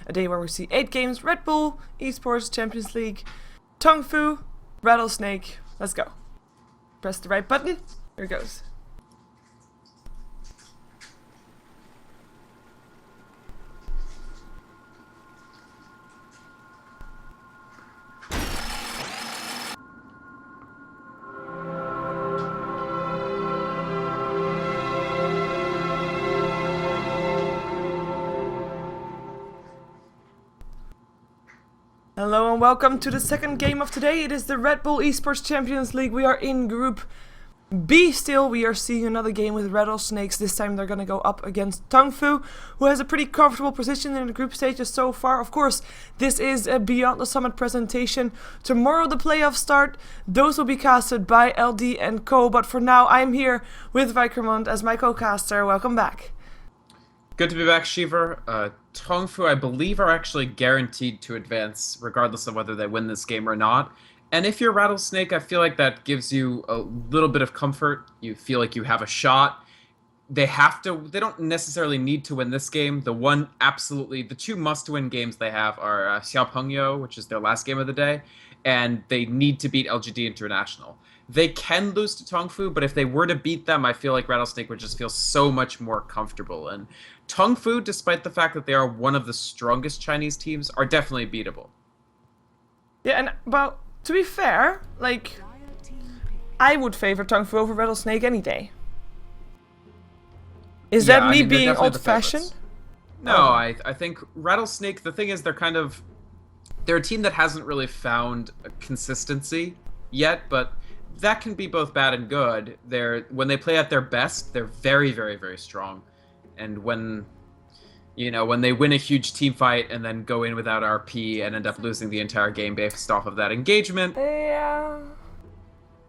A day where we see 8 games, RedBull Esports Champions League, TongFu, Rattlesnake. Let's go. Press the right button. Here it goes. Hello and welcome to the second game of today. It is the RedBull Esports Champions League. We are in Group B still. We are seeing another game with Rattlesnakes. This time they're going to go up against TongFu, who has a pretty comfortable position in the group stages so far. Of course, this is a Beyond the Summit presentation. Tomorrow the playoffs start. Those will be casted by LD and Co. But for now, I'm here with Vikermond as my co-caster. Welcome back. Good to be back, Shiver. TongFu, I believe, are actually guaranteed to advance, regardless of whether they win this game or not. And if you're Rattlesnake, I feel like that gives you a little bit of comfort. You feel like you have a shot. They don't necessarily need to win this game. The two must-win games they have are Xiaopengyo, which is their last game of the day, and they need to beat LGD International. They can lose to TongFu, but if they were to beat them, I feel like Rattlesnake would just feel so much more comfortable. And TongFu, despite the fact that they are one of the strongest Chinese teams, are definitely beatable. Yeah, and well, to be fair, like, I would favor TongFu over Rattlesnake any day. Is that me being old-fashioned? No, I think Rattlesnake, the thing is, they're a team that hasn't really found a consistency yet, but that can be both bad and good. When they play at their best, they're very, very, very strong. And when they win a huge team fight and then go in without RP and end up losing the entire game based off of that engagement, yeah,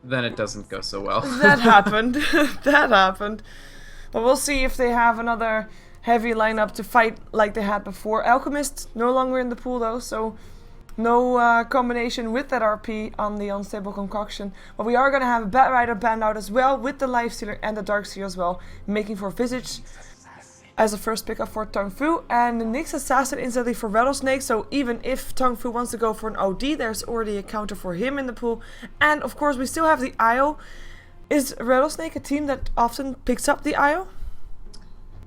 then it doesn't go so well. That happened. That happened. But we'll see if they have another heavy lineup to fight like they had before. Alchemist no longer in the pool though, so no combination with that RP on the Unstable Concoction. But we are going to have a Bat Rider banned out as well, with the Lifestealer and the Darkseer as well, making for Visage as a first pickup for TongFu. And the Nyx Assassin instantly for Rattlesnake, so even if TongFu wants to go for an OD, there's already a counter for him in the pool. And of course we still have the IO. Is Rattlesnake a team that often picks up the IO?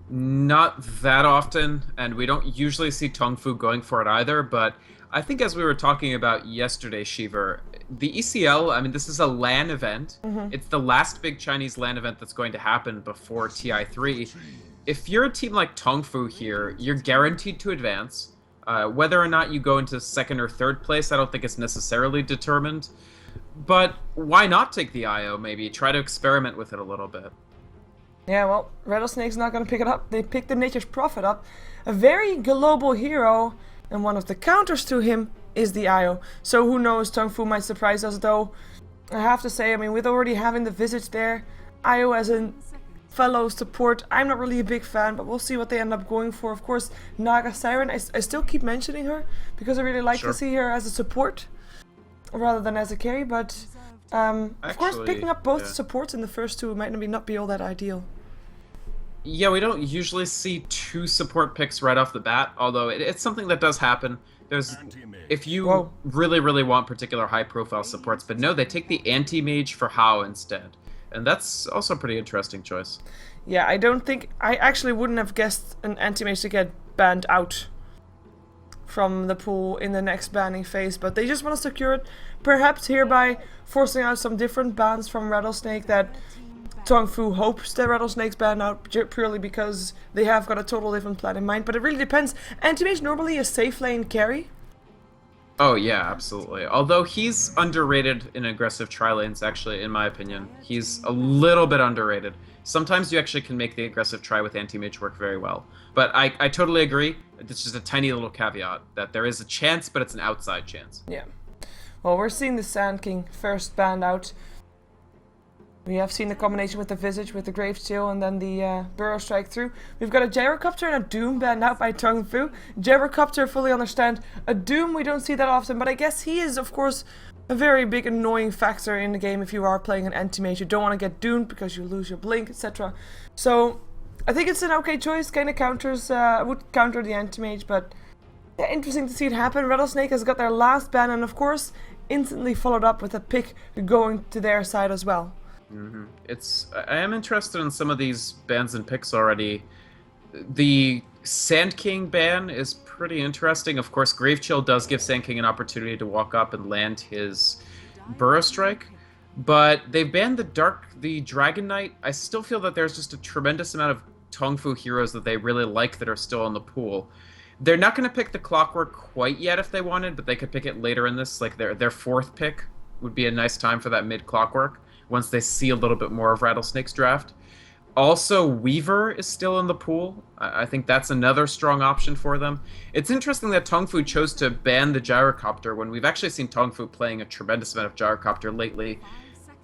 Not that often, and we don't usually see TongFu going for it either, but I think as we were talking about yesterday, Shiver, the ECL, I mean, this is a LAN event. Mm-hmm. It's the last big Chinese LAN event that's going to happen before TI3. If you're a team like TongFu here, you're guaranteed to advance. Whether or not you go into second or third place, I don't think it's necessarily determined. But why not take the IO, maybe? Try to experiment with it a little bit. Yeah, well, Rattlesnake's not going to pick it up. They picked the Nature's Prophet up. A very global hero. And one of the counters to him is the IO. So who knows, TongFu might surprise us though. I have to say, I mean, with already having the Visage there, IO as a fellow support, I'm not really a big fan, but we'll see what they end up going for. Of course, Naga Siren, I still keep mentioning her, because I really like to see her as a support, rather than as a carry, but of course, picking up both supports in the first two might not be all that ideal. Yeah, we don't usually see two support picks right off the bat, although it's something that does happen. If you really, really want particular high-profile supports, but no, they take the anti-mage for Hao instead. And that's also a pretty interesting choice. Yeah, I actually wouldn't have guessed an anti-mage to get banned out from the pool in the next banning phase, but they just want to secure it, perhaps hereby forcing out some different bans from Rattlesnake that TongFu hopes that Rattlesnake's banned out purely because they have got a total different plan in mind, but it really depends. Anti-mage normally a safe lane carry. Oh yeah, absolutely. Although he's underrated in aggressive tri-lanes, actually, in my opinion. He's a little bit underrated. Sometimes you actually can make the aggressive try with anti-mage work very well. But I totally agree. It's just a tiny little caveat that there is a chance, but it's an outside chance. Yeah. Well, we're seeing the Sand King first banned out. We have seen the combination with the Visage, with the Gravesteel, and then the Burrow Strike through. We've got a Gyrocopter and a Doom banned out by TongFu. Gyrocopter, fully understand. A Doom we don't see that often, but I guess he is, of course, a very big annoying factor in the game if you are playing an anti-mage. You don't want to get doomed because you lose your blink, etc. So, I think it's an okay choice. Kind of counters, would counter the anti-mage, but Yeah, interesting to see it happen. Rattlesnake has got their last ban, and of course, instantly followed up with a pick going to their side as well. I am interested in some of these bans and picks already. The Sand King ban is pretty interesting. Of course, Grave Chill does give Sand King an opportunity to walk up and land his Burrow Strike, but they've banned the Dragon Knight. I still feel that there's just a tremendous amount of TongFu heroes that they really like that are still in the pool. They're not going to pick the Clockwork quite yet if they wanted, but they could pick it later in this. Like their fourth pick would be a nice time for that mid Clockwork once they see a little bit more of Rattlesnake's draft. Also, Weaver is still in the pool. I think that's another strong option for them. It's interesting that TongFu chose to ban the Gyrocopter when we've actually seen TongFu playing a tremendous amount of Gyrocopter lately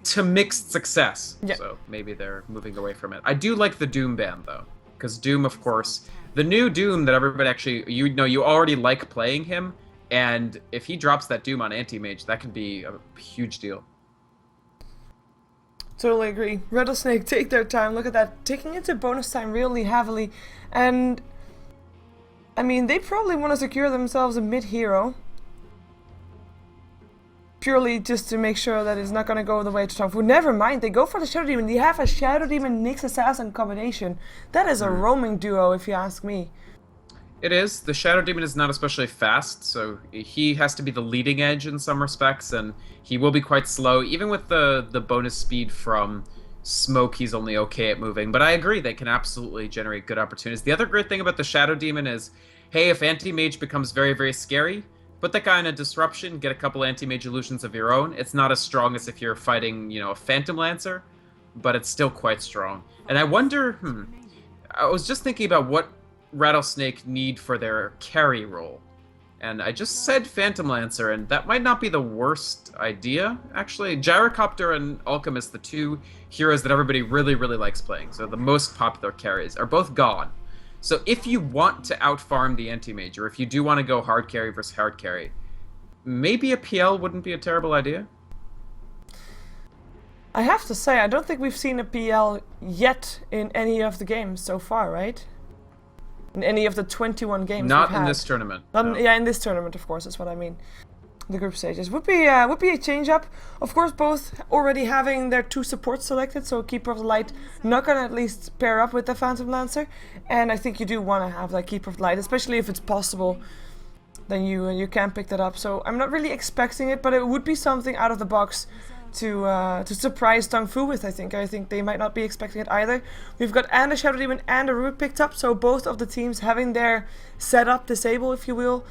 to mixed success. Yeah. So maybe they're moving away from it. I do like the Doom ban, though, because Doom, of course, the new Doom that everybody actually, you already like playing him, and if he drops that Doom on Anti-Mage, that could be a huge deal. Totally agree. Rattlesnake take their time. Look at that. Taking it to bonus time really heavily. And, I mean, they probably want to secure themselves a mid-hero. Purely just to make sure that it's not going to go the way to TongFu. Never mind, they go for the Shadow Demon. They have a Shadow Demon Nyx Assassin combination. That is a roaming duo, if you ask me. It is. The Shadow Demon is not especially fast, so he has to be the leading edge in some respects, and he will be quite slow. Even with the bonus speed from Smoke, he's only okay at moving. But I agree, they can absolutely generate good opportunities. The other great thing about the Shadow Demon is, hey, if Anti-Mage becomes very, very scary, put that guy in a Disruption, get a couple Anti-Mage illusions of your own. It's not as strong as if you're fighting, a Phantom Lancer, but it's still quite strong. And I wonder, I was just thinking about what Rattlesnake need for their carry role. And I just said Phantom Lancer, and that might not be the worst idea, actually. Gyrocopter and Alchemist, the two heroes that everybody really, really likes playing, so the most popular carries, are both gone. So if you want to outfarm the Anti-Mage, or if you do want to go hard carry versus hard carry, maybe a PL wouldn't be a terrible idea. I have to say, I don't think we've seen a PL yet in any of the games so far, right? In any of the 21 games Not we've in had. this tournament. No. No. Yeah, in this tournament, of course, that's what I mean. The group stages would be a change up. Of course, both already having their two supports selected, so Keeper of the Light not gonna at least pair up with the Phantom Lancer, and I think you do want to have that Keeper of the Light, especially if it's possible. Then you can pick that up. So I'm not really expecting it, but it would be something out of the box to surprise TongFu with. I think they might not be expecting it either. We've got and a Shadow Demon and a Rubik picked up, so both of the teams having their setup disable, if you will.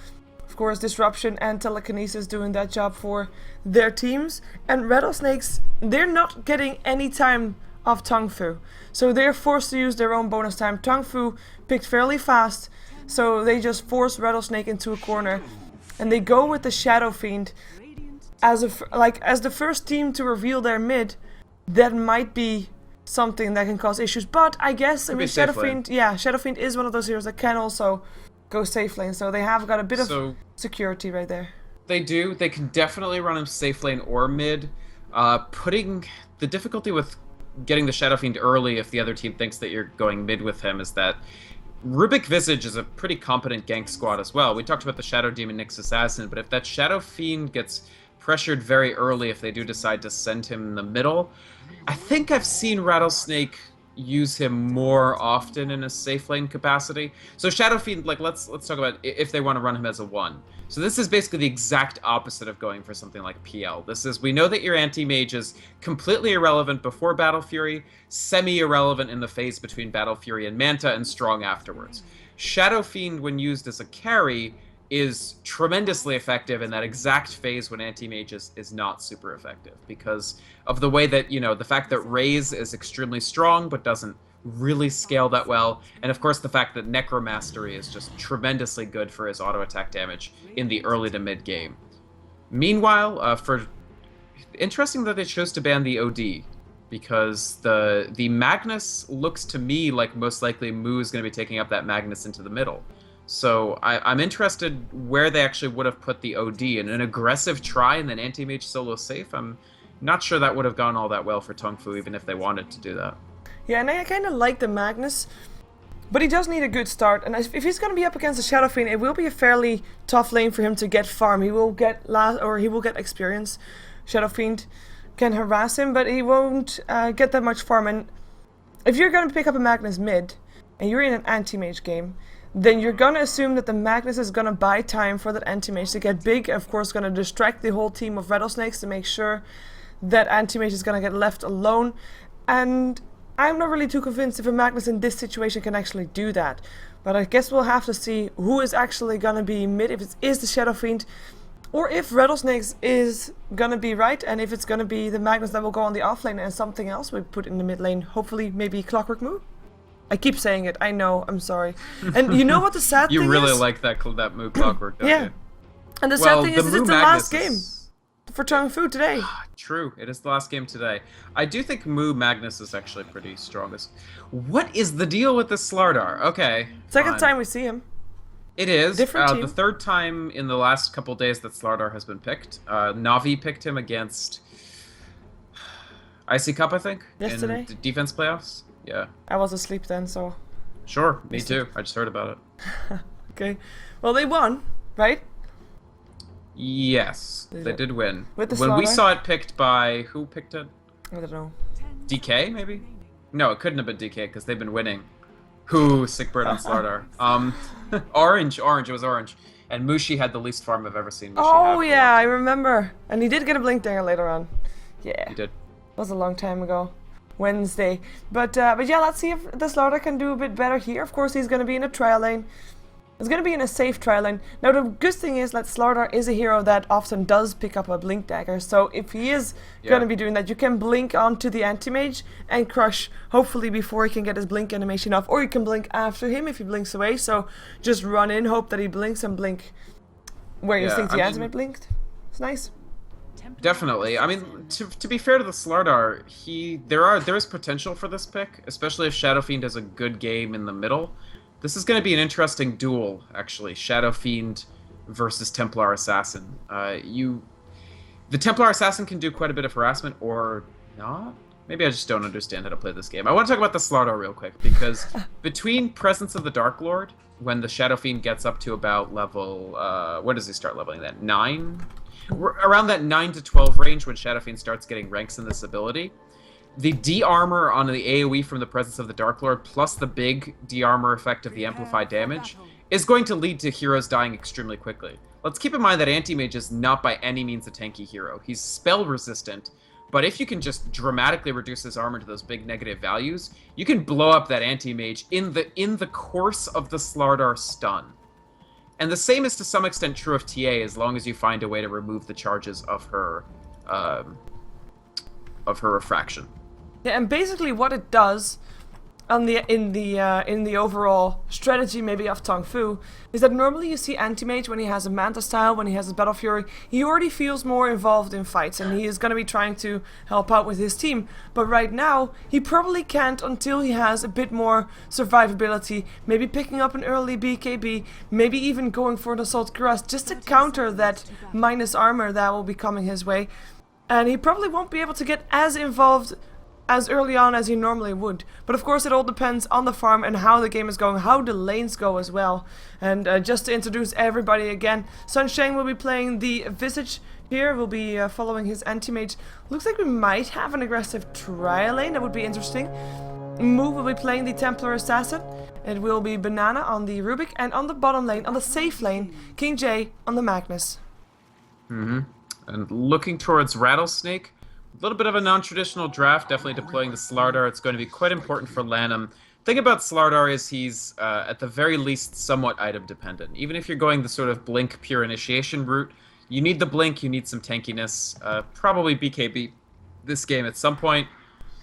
Of course, Disruption and Telekinesis doing that job for their teams. And Rattlesnakes, they're not getting any time off TongFu, so they're forced to use their own bonus time. TongFu picked fairly fast, so they just force Rattlesnake into a corner, and they go with the Shadow Fiend as the first team to reveal their mid. That might be something that can cause issues, but I guess Shadow Fiend, Shadow Fiend is one of those heroes that can also go safe lane, so they have got a bit of security right there. They do. They can definitely run him safe lane or mid. Putting the difficulty with getting the Shadow Fiend early if the other team thinks that you're going mid with him is that Rubik Visage is a pretty competent gank squad as well. We talked about the Shadow Demon Nyx Assassin, but if that Shadow Fiend gets pressured very early, if they do decide to send him in the middle, I think I've seen Rattlesnake use him more often in a safe lane capacity. So Shadow Fiend, let's talk about if they want to run him as a 1. So this is basically the exact opposite of going for something like PL. This is, we know that your Anti-Mage is completely irrelevant before Battle Fury, semi-irrelevant in the phase between Battle Fury and Manta, and strong afterwards. Shadow Fiend, when used as a carry, is tremendously effective in that exact phase when Anti-Mage is not super effective, because of the way that, the fact that Raise is extremely strong but doesn't really scale that well, and of course the fact that Necromastery is just tremendously good for his auto attack damage in the early to mid game. Meanwhile, interesting that they chose to ban the OD, because the Magnus looks to me like most likely Mu is going to be taking up that Magnus into the middle. So I'm interested where they actually would have put the OD. In an aggressive try and then Anti-Mage solo safe, I'm not sure that would have gone all that well for TongFu, even if they wanted to do that. Yeah, and I kind of like the Magnus. But he does need a good start, and if he's going to be up against the Shadow Fiend, it will be a fairly tough lane for him to get farm. He will get he will get experience. Shadow Fiend can harass him, but he won't get that much farm. And if you're going to pick up a Magnus mid, and you're in an anti-mage game, then you're going to assume that the Magnus is going to buy time for that anti-mage to get big. Of course, going to distract the whole team of Rattlesnakes to make sure that anti-mage is going to get left alone. And I'm not really too convinced if a Magnus in this situation can actually do that. But I guess we'll have to see who is actually going to be mid, if it is the Shadow Fiend, or if Rattlesnakes is going to be right, and if it's going to be the Magnus that will go on the off lane and something else we put in the mid lane. Hopefully, maybe Clockwork Moo? I keep saying it, I know, I'm sorry. And you know what the sad thing is? You really like that Moo Clockwork, don't you? And the sad thing is it's the last game for TongFu today. True, it is the last game today. I do think Moo Magnus is actually pretty strongest. What is the deal with this Slardar? Okay. Second time we see him. It is. Different team. The third time in the last couple days that Slardar has been picked. Navi picked him against IC Cup, I think? Yesterday? In the defense playoffs? Yeah. I was asleep then, so... Sure, me too. I just heard about it. Okay. Well, they won, right? Yes, they did win. With the when we Slardar? saw it picked by... Who picked it? I don't know. DK, maybe? No, it couldn't have been DK, because they've been winning. Who? Sick bird on Slardar. Orange. It was Orange. And Mushi had the least farm I've ever seen Mushi Oh, have. yeah, I remember. And he did get a blink dagger later on. Yeah. He did. Was a long time ago. Wednesday. But yeah, let's see if the Slardar can do a bit better here. Of course, he's going to be in a trial lane. It's going to be in a safe trial lane. Now, the good thing is that Slardar is a hero that often does pick up a blink dagger. So if he is going to be doing that, you can blink onto the anti-mage and crush, hopefully before he can get his blink animation off. Or you can blink after him if he blinks away. So just run in, hope that he blinks, and blink where you think the anti-mage blinked. It's nice. Definitely. I mean, to be fair to the Slardar, there is potential for this pick, especially if Shadow Fiend has a good game in the middle. This is going to be an interesting duel, actually. Shadow Fiend versus Templar Assassin. The Templar Assassin can do quite a bit of harassment, or not? Maybe I just don't understand how to play this game. I want to talk about the Slardar real quick, because between Presence of the Dark Lord, when the Shadow Fiend gets up to about level... what does he start leveling then? 9? Around that 9 to 12 range, when Shadow Fiend starts getting ranks in this ability, the de-armor on the AoE from the Presence of the Dark Lord, plus the big de-armor effect of the amplified damage, is going to lead to heroes dying extremely quickly. Let's keep in mind that Anti-Mage is not by any means a tanky hero. He's spell resistant, but if you can just dramatically reduce his armor to those big negative values, you can blow up that Anti-Mage in the course of the Slardar stun. And the same is to some extent true of TA, as long as you find a way to remove the charges of her refraction. Yeah, and basically what it does in the overall strategy maybe of TongFu is that normally you see Anti-Mage when he has a Manta style, when he has his Battle Fury, he already feels more involved in fights and he is going to be trying to help out with his team. But right now, he probably can't until he has a bit more survivability, maybe picking up an early BKB, maybe even going for an Assault Cuirass just to counter that minus armor that will be coming his way. And he probably won't be able to get as involved as early on as he normally would. But of course it all depends on the farm and how the game is going, how the lanes go as well. And just to introduce everybody again, Sunshine will be playing the Visage here, will be following his Anti-Mage. Looks like we might have an aggressive trial lane, that would be interesting. Moo will be playing the Templar Assassin. It will be Banana on the Rubik, and on the bottom lane, on the safe lane, King J on the Magnus. And looking towards Rattlesnake, a little bit of a non-traditional draft, definitely deploying the Slardar. It's going to be quite important for Lanham. The thing about Slardar is he's, at the very least, somewhat item-dependent. Even if you're going the sort of Blink pure initiation route, you need the Blink, you need some tankiness, probably BKB this game at some point,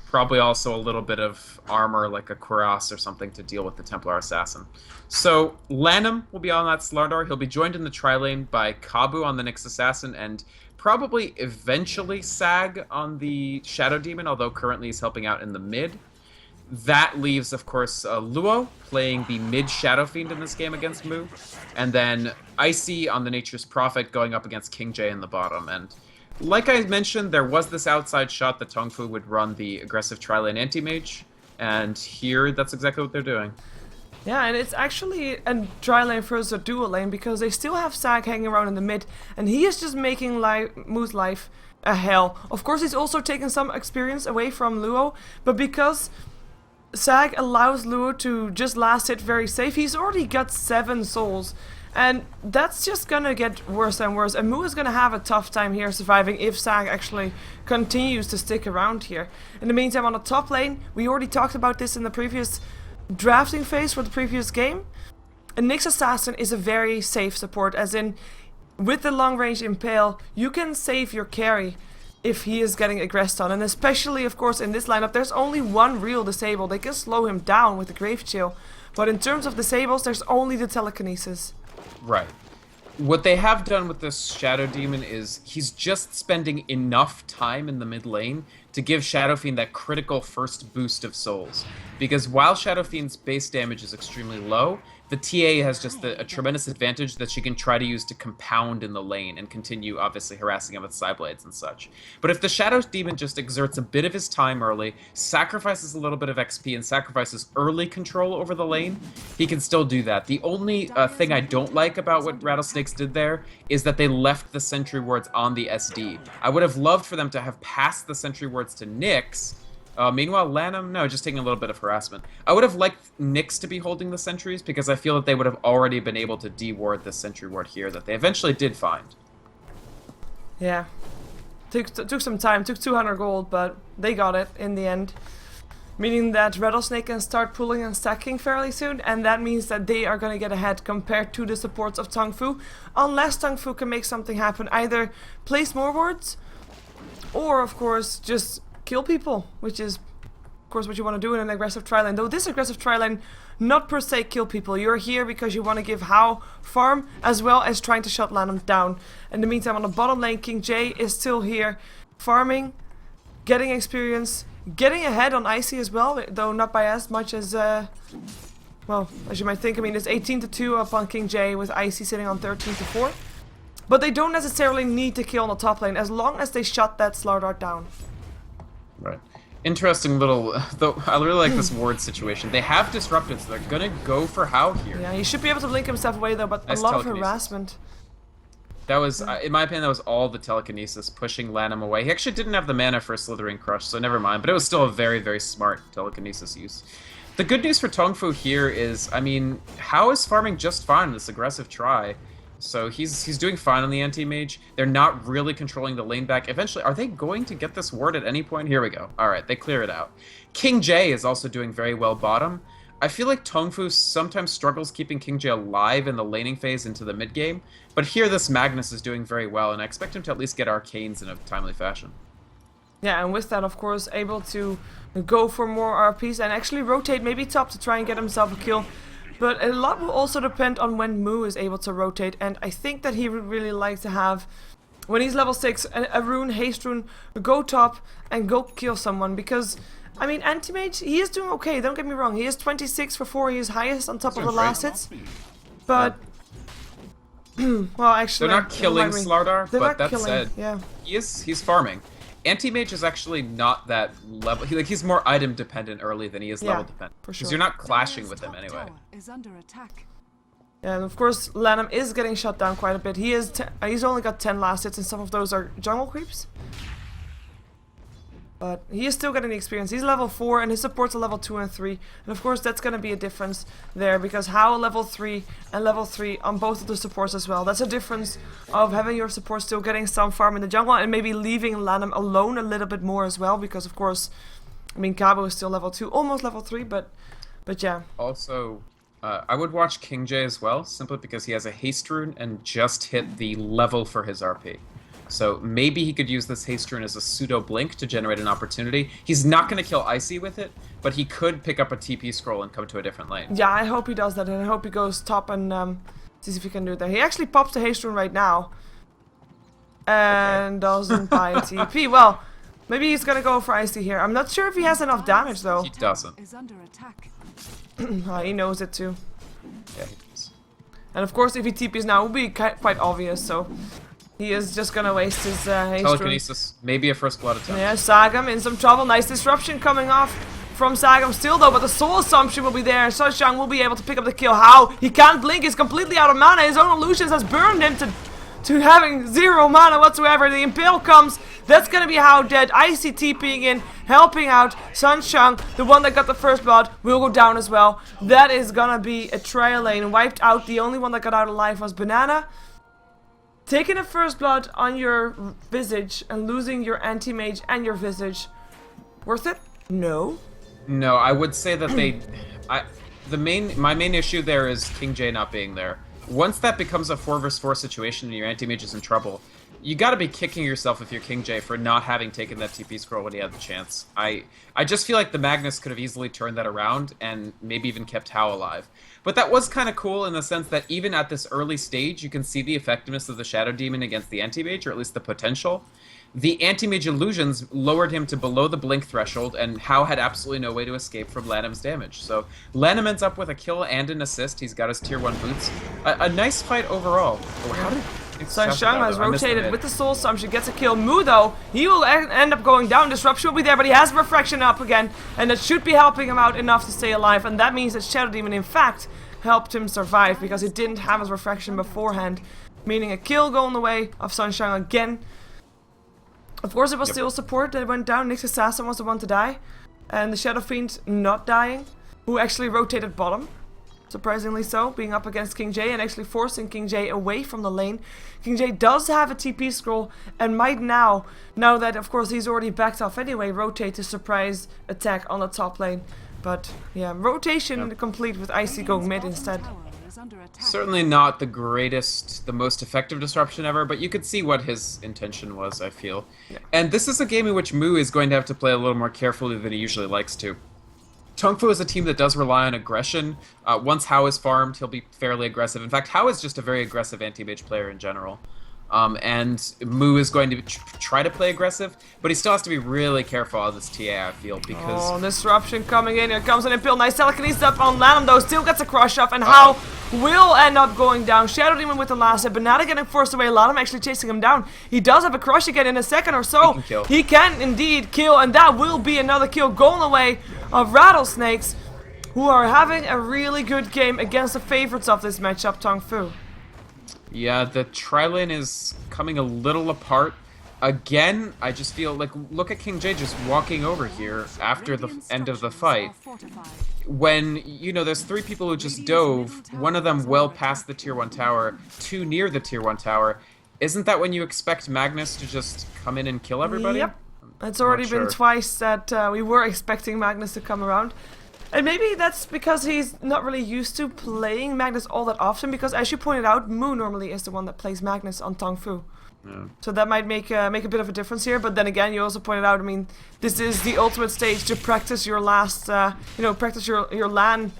probably also a little bit of armor like a Cuirass or something to deal with the Templar Assassin. So Lanham will be on that Slardar. He'll be joined in the tri-lane by Kabu on the Nyx Assassin, and probably eventually Sag on the Shadow Demon, although currently he's helping out in the mid. That leaves, of course, Luo playing the mid Shadow Fiend in this game against Moo. And then Icy on the Nature's Prophet going up against King J in the bottom. And like I mentioned, there was this outside shot that TongFu would run the aggressive tri-lane anti-mage. And here, that's exactly what they're doing. Yeah, and it's actually a dry lane versus a dual lane because they still have Sag hanging around in the mid, and he is just making Moo's life a hell. Of course, he's also taken some experience away from Luo, but because Sag allows Luo to just last hit very safe, he's already got 7 souls. And that's just gonna get worse and worse, and Moo is gonna have a tough time here surviving if Sag actually continues to stick around here. In the meantime, on the top lane, we already talked about this in the previous drafting phase for the previous game. A Nyx Assassin is a very safe support, as in, with the long range Impale, you can save your carry if he is getting aggressed on, and especially, of course, in this lineup, there's only one real disable. They can slow him down with the Grave Chill, but in terms of disables, there's only the Telekinesis. Right. What they have done with this Shadow Demon is he's just spending enough time in the mid lane to give Shadow Fiend that critical first boost of souls. Because while Shadow Fiend's base damage is extremely low, the TA has just a tremendous advantage that she can try to use to compound in the lane and continue, obviously, harassing him with Psyblades and such. But if the Shadow Demon just exerts a bit of his time early, sacrifices a little bit of XP, and sacrifices early control over the lane, he can still do that. The only thing I don't like about what Rattlesnakes did there is that they left the sentry wards on the SD. I would have loved for them to have passed the sentry wards to Nyx. Meanwhile, Lanham, no, just taking a little bit of harassment. I would have liked Nyx to be holding the sentries because I feel that they would have already been able to de-ward this sentry ward here that they eventually did find. Yeah. Took some time, took 200 gold, but they got it in the end. Meaning that Rattlesnake can start pulling and stacking fairly soon, and that means that they are going to get ahead compared to the supports of TongFu, unless TongFu can make something happen, either place more wards, or of course just kill people, which is of course what you want to do in an aggressive tri-lane. Though this aggressive tri-lane, not per se kill people, you're here because you want to give How farm as well as trying to shut Lanham down. In the meantime, on the bottom lane, King J is still here farming, getting experience, getting ahead on Icy as well, though not by as much as well, as you might think. I mean, it's 18-2 up on King J with Icy sitting on 13-4. But they don't necessarily need to kill on the top lane as long as they shut that Slardart down. Right. Interesting little, though I really like this ward situation. They have disrupted, so they're gonna go for How here. Yeah, he should be able to blink himself away though, but nice, a lot of harassment. That was, in my opinion, that was all the telekinesis pushing Lanham away. He actually didn't have the mana for a Slithering Crush, so never mind, but it was still a very, very smart telekinesis use. The good news for TongFu here is, I mean, How is farming just fine in this aggressive try. So he's doing fine on the anti-mage. They're not really controlling the lane back. Eventually, are they going to get this ward at any point? Here we go. Alright, they clear it out. King J is also doing very well bottom. I feel like TongFu sometimes struggles keeping King J alive in the laning phase into the mid game, but here this Magnus is doing very well, and I expect him to at least get arcanes in a timely fashion. Yeah, and with that, of course, able to go for more RPs and actually rotate maybe top to try and get himself a kill. But a lot will also depend on when Moo is able to rotate, and I think that he would really like to have, when he's level 6, a rune, haste rune, go top and go kill someone, because, I mean, Anti-Mage, he is doing okay, don't get me wrong, he is 26 for 4, he is highest on top of the last hits, but, well, actually... They're not killing Slardar, but that killing, said, yeah. he's farming. Anti-Mage is actually not that level. He's more item dependent early than he is level dependent. For sure. Because you're not clashing with him anyway. Is under attack. Yeah, and of course Lanham is getting shut down quite a bit. He's only got 10 last hits, and some of those are jungle creeps. But he is still getting the experience. He's level 4 and his supports are level 2 and 3. And of course that's going to be a difference there, because How level 3 and level 3 on both of the supports as well. That's a difference of having your support still getting some farm in the jungle and maybe leaving Lanham alone a little bit more as well, because of course, I mean, Cabo is still level 2, almost level 3, but yeah. Also, I would watch King J as well, simply because he has a haste rune and just hit the level for his RP. So maybe he could use this haste rune as a pseudo blink to generate an opportunity. He's not going to kill Icy with it, but he could pick up a TP scroll and come to a different lane. Yeah, I hope he does that, and I hope he goes top and sees if he can do it there. He actually pops the haste rune right now and doesn't buy a TP. Well, maybe he's going to go for Icy here. I'm not sure if he has enough damage though. He doesn't. Is under attack. He knows it too. Yeah, he does. And of course, if he TPs now, it will be quite obvious, so... He is just gonna waste his haste Telekinesis, maybe a first blood attempt. Yeah, Sagam in some trouble. Nice disruption coming off from Sagam still though, but the Soul Assumption will be there, and Sunshine will be able to pick up the kill. How? He can't blink, he's completely out of mana. His own illusions has burned him to having 0 mana whatsoever. The Impale comes, that's gonna be how dead. Icy TPing in, helping out. Sunshine, the one that got the first blood, will go down as well. That is gonna be a trial lane. Wiped out, the only one that got out alive was Banana. Taking a first blood on your Visage and losing your anti-mage and your Visage, worth it? No. No, I would say that my main issue there is King J not being there. Once that becomes a 4 vs 4 situation and your anti-mage is in trouble, you gotta be kicking yourself if you're King J for not having taken that TP scroll when he had the chance. I just feel like the Magnus could have easily turned that around and maybe even kept Hao alive. But that was kind of cool in the sense that even at this early stage, you can see the effectiveness of the Shadow Demon against the anti-mage, or at least the potential. The anti-mage illusions lowered him to below the blink threshold, and Hao had absolutely no way to escape from Lanham's damage. So Lanham ends up with a kill and an assist. He's got his tier 1 boots. A nice fight overall. Oh, how did Sunshine has rotated with the Soul Assumption, gets a kill. Mu though, he will end up going down. Disruption will be there, but he has Refraction up again, and that should be helping him out enough to stay alive. And that means that Shadow Demon in fact helped him survive, because he didn't have his Refraction beforehand, meaning a kill going the way of Sunshine again. Of course, it was still support that went down. Nyx Assassin was the one to die, and the Shadow Fiend not dying, who actually rotated bottom. Surprisingly so, being up against King J and actually forcing King J away from the lane. King J does have a TP scroll and might now that of course he's already backed off anyway, rotate to surprise attack on the top lane. But yeah, rotation complete with Icy going mid instead. Certainly not the greatest, the most effective disruption ever, but you could see what his intention was, I feel. Yeah. And this is a game in which Mu is going to have to play a little more carefully than he usually likes to. TongFu is a team that does rely on aggression. Once Hao is farmed, he'll be fairly aggressive. In fact, Hao is just a very aggressive anti-mage player in general. And Mu is going to try to play aggressive, but he still has to be really careful on this TA, I feel, because... Oh, disruption coming in. Here comes an Impale. Nice telekinesis up on Lanham, though. Still gets a crush off, and Hao will end up going down. Shadow Demon with the last hit, but Banana getting forced away. Lanham actually chasing him down. He does have a crush again in a second or so. He can indeed kill, and that will be another kill going away of Rattlesnakes, who are having a really good game against the favorites of this matchup, TongFu. Yeah, the tri-lane is coming a little apart. Again, I just feel like, look at King J just walking over here after the end of the fight. When, you know, there's 3 people who just dove, one of them well past the tier 1 tower, 2 near the tier 1 tower. Isn't that when you expect Magnus to just come in and kill everybody? Yep. It's already been twice that we were expecting Magnus to come around. And maybe that's because he's not really used to playing Magnus all that often, because as you pointed out, Mu normally is the one that plays Magnus on TongFu. Yeah. So that might make a bit of a difference here, but then again, you also pointed out, I mean, this is the ultimate stage to practice your last, practice your LAN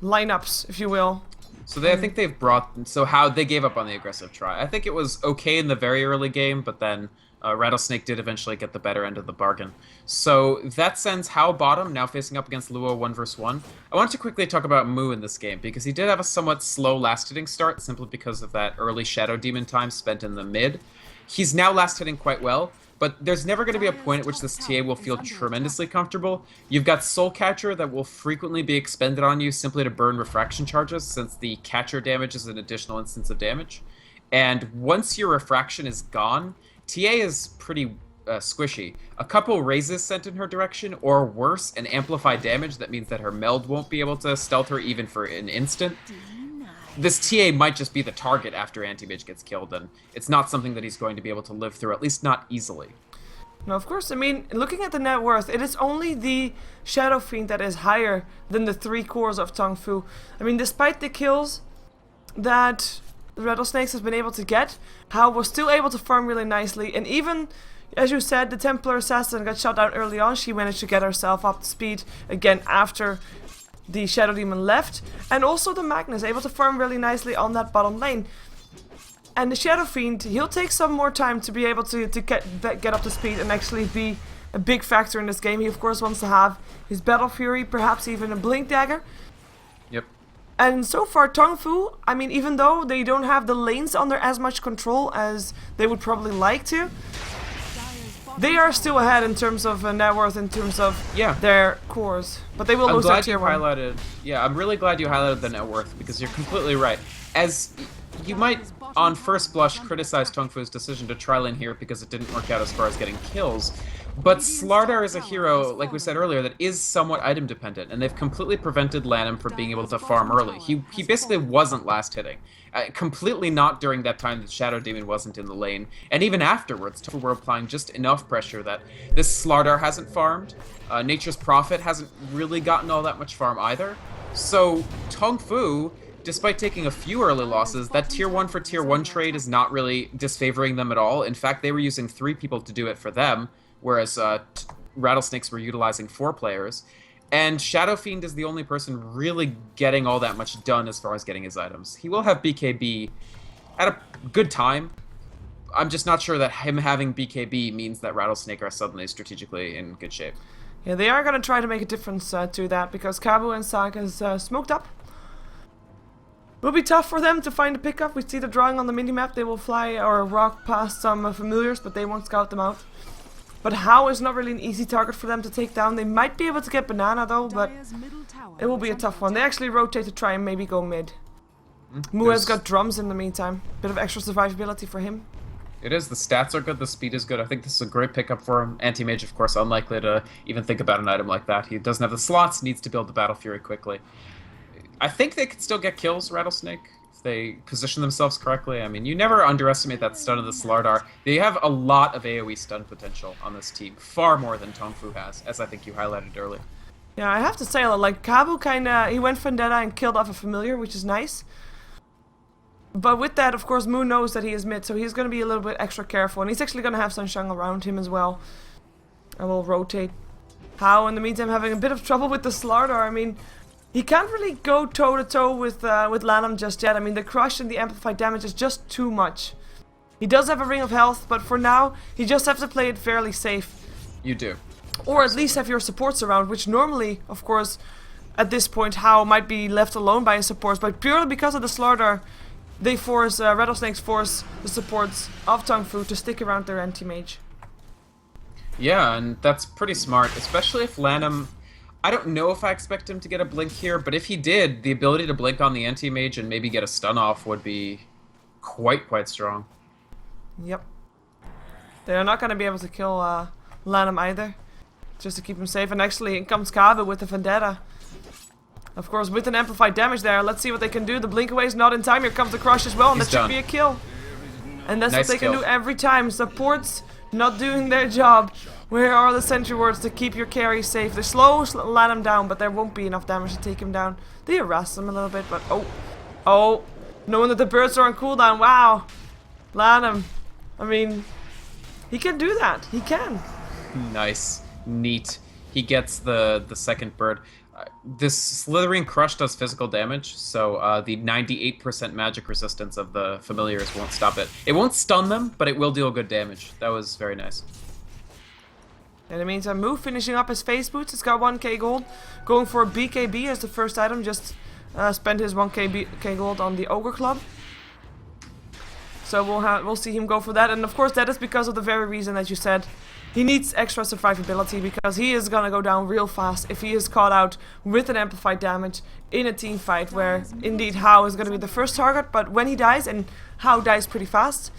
lineups, if you will. So I think they've how they gave up on the aggressive try. I think it was okay in the very early game, but then Rattlesnake did eventually get the better end of the bargain. So that sends Hao bottom, now facing up against Luo 1 vs 1. I want to quickly talk about Mu in this game, because he did have a somewhat slow last-hitting start, simply because of that early Shadow Demon time spent in the mid. He's now last-hitting quite well, but there's never going to be a point at which this TA will feel tremendously comfortable. You've got Soul Catcher that will frequently be expended on you simply to burn refraction charges, since the Catcher damage is an additional instance of damage. And once your refraction is gone, TA is pretty squishy. A couple raises sent in her direction, or worse, an amplified damage that means that her meld won't be able to stealth her even for an instant. This TA might just be the target after Anti-Mage gets killed, and it's not something that he's going to be able to live through, at least not easily. No, of course, I mean, looking at the net worth, it is only the Shadow Fiend that is higher than the 3 cores of TongFu. I mean, despite the kills that the Rattlesnakes has been able to get, Hao was still able to farm really nicely, and even, as you said, the Templar Assassin got shot down early on. She managed to get herself up to speed again after the Shadow Demon left, and also the Magnus able to farm really nicely on that bottom lane. And the Shadow Fiend, he'll take some more time to be able to get up to speed and actually be a big factor in this game. He of course wants to have his Battle Fury, perhaps even a Blink Dagger. Yep. And so far, TongFu, I mean, even though they don't have the lanes under as much control as they would probably like to, they are still ahead in terms of net worth, in terms of their cores. But they will lose their tier 1. I'm really glad you highlighted the net worth, because you're completely right. As you might, on first blush, criticize TongFu's decision to try lane here because it didn't work out as far as getting kills. But Slardar is a hero, like we said earlier, that is somewhat item dependent, and they've completely prevented Lanham from being able to farm early. He basically wasn't last hitting. Completely not during that time that Shadow Demon wasn't in the lane. And even afterwards, TongFu were applying just enough pressure that this Slardar hasn't farmed. Nature's Prophet hasn't really gotten all that much farm either. So TongFu, despite taking a few early losses, that tier 1 for tier 1 trade is not really disfavoring them at all. In fact, they were using 3 people to do it for them, whereas Rattlesnakes were utilizing 4 players. And Shadow Fiend is the only person really getting all that much done as far as getting his items. He will have BKB at a good time. I'm just not sure that him having BKB means that Rattlesnake are suddenly strategically in good shape. Yeah, they are going to try to make a difference to that, because Kabu and Sak is smoked up. It will be tough for them to find a pickup. We see the drawing on the minimap. They will fly or rock past some familiars, but they won't scout them out. But How is not really an easy target for them to take down. They might be able to get Banana though, but it will be a tough one. They actually rotate to try and maybe go mid. Mu has got drums in the meantime. Bit of extra survivability for him. It is. The stats are good. The speed is good. I think this is a great pickup for him. Anti-Mage, of course, unlikely to even think about an item like that. He doesn't have the slots, needs to build the Battle Fury quickly. I think they could still get kills, Rattlesnake, if they position themselves correctly. I mean, you never underestimate that stun of the Slardar. They have a lot of AoE stun potential on this team, far more than TongFu has, as I think you highlighted earlier. Yeah, I have to say, like, Kabu kinda, he went Vendetta and killed off a familiar, which is nice. But with that, of course, Mu knows that he is mid, so he's gonna be a little bit extra careful, and he's actually gonna have Sunshang around him as well. I will rotate. How, in the meantime, having a bit of trouble with the Slardar. I mean, he can't really go toe-to-toe with Lanham just yet. I mean, the crush and the amplified damage is just too much. He does have a ring of health, but for now, he just has to play it fairly safe. You do. Or at least have your supports around, which normally, of course, at this point, How might be left alone by his supports. But purely because of the Slardar, they force, Rattlesnakes force the supports of TongFu to stick around their anti-mage. Yeah, and that's pretty smart, especially if Lanham... I don't know if I expect him to get a blink here, but if he did, the ability to blink on the anti-mage and maybe get a stun off would be quite strong. Yep. They're not going to be able to kill Lanham either, just to keep him safe. And actually, in comes Kabe with the Vendetta. Of course, with an amplified damage there. Let's see what they can do. The blink away is not in time. Here comes the crush as well, and that should be a kill. And that's what they can do every time. Supports not doing their job. Where are the sentry wards to keep your carry safe? They slow Lanham down, but there won't be enough damage to take him down. They harass him a little bit, but oh, knowing that the birds are on cooldown. Wow, Lanham. I mean, he can do that. He can. Nice, neat. He gets the second bird. This Slithering Crush does physical damage, so the 98% magic resistance of the familiars won't stop it. It won't stun them, but it will deal good damage. That was very nice. In the meantime, Mu finishing up his face boots. It's got 1k gold. Going for a BKB as the first item. Just spent his 1k gold on the Ogre Club. So we'll see him go for that. And of course that is because of the very reason that you said. He needs extra survivability because he is gonna go down real fast if he is caught out with an amplified damage in a team fight where indeed How is gonna be the first target, but when he dies, and How dies pretty fast,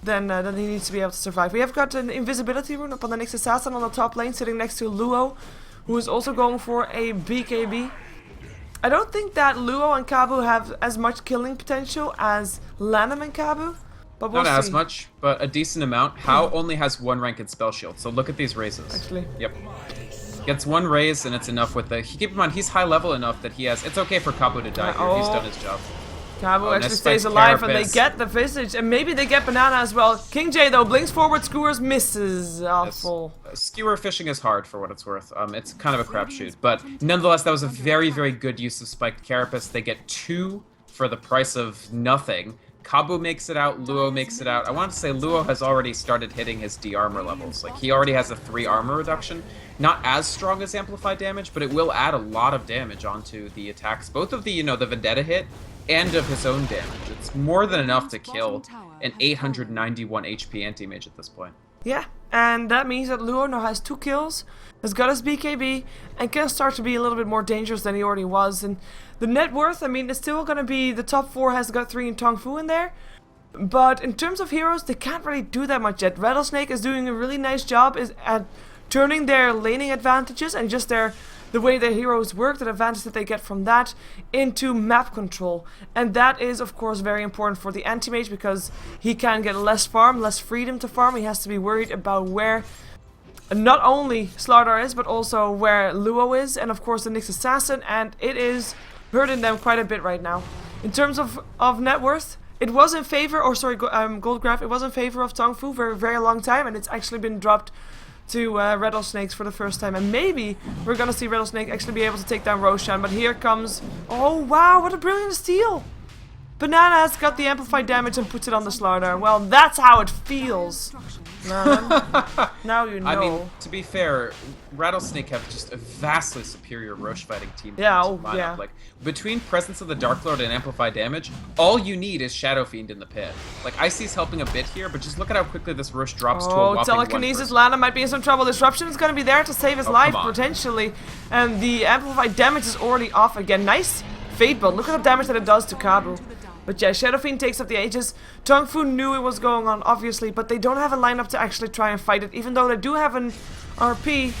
then he needs to be able to survive. We have got an invisibility rune up on the next assassin on the top lane, sitting next to Luo, who is also going for a BKB. I don't think that Luo and Kabu have as much killing potential as Lanham and Kabu. But we'll Not see. as much, but a decent amount. How only has 1 rank in Spell Shield, so look at these raises. Actually. Yep. Gets 1 raise, and it's enough with the... Keep in mind, he's high level enough that he has... It's okay for Kabu to die here. He's done his job. Kabu actually stays alive, and they get the Visage, and maybe they get Banana as well. King J, though, blinks forward, skewers, misses. Awful. Skewer fishing is hard, for what it's worth. It's kind of a crapshoot, but nonetheless, that was a very good use of Spiked Carapace. They get 2 for the price of nothing. Kabu makes it out, Luo makes it out. I want to say Luo has already started hitting his D-armor levels. Like, he already has a 3 armor reduction. Not as strong as amplified damage, but it will add a lot of damage onto the attacks. Both of the, the Vendetta hit and of his own damage. It's more than enough to kill an 891 HP anti-mage at this point. Yeah, And that means that Luo now has 2 kills, has got his BKB, and can start to be a little bit more dangerous than he already was. And the net worth, I mean, it's still going to be the top 4 has got 3 in TongFu in there. But in terms of heroes, they can't really do that much yet. Rattlesnake is doing a really nice job at turning their laning advantages and just the way their heroes work, the advantage that they get from that, into map control. And that is, of course, very important for the anti-mage because he can get less farm, less freedom to farm. He has to be worried about where not only Slardar is, but also where Luo is, and of course the Nyx Assassin, and it is hurting them quite a bit right now. In terms of net worth, it was in favor, or sorry, Gold Graph, it was in favor of TongFu for a very long time, and it's actually been dropped to Rattlesnakes for the first time. And maybe we're gonna see Rattlesnake actually be able to take down Roshan, but here comes... Oh wow, what a brilliant steal! Banana has got the amplified damage and puts it on the Slardar. Well, that's how it feels. Now you know. I mean, to be fair, Rattlesnake have just a vastly superior Roche fighting team. Yeah, Lineup. Like, between Presence of the Dark Lord and Amplified Damage, all you need is Shadow Fiend in the pit. Like, Icy's helping a bit here, but just look at how quickly this Roche drops to a whopping telekinesis. Lana might be in some trouble. Disruption is going to be there to save his life, potentially. And the amplified damage is already off again. Nice Fate Bolt. Look at the damage that it does to Kabu. But yeah, Shadow Fiend takes up the Aegis. TongFu knew it was going on, obviously, but they don't have a lineup to actually try and fight it, even though they do have an RP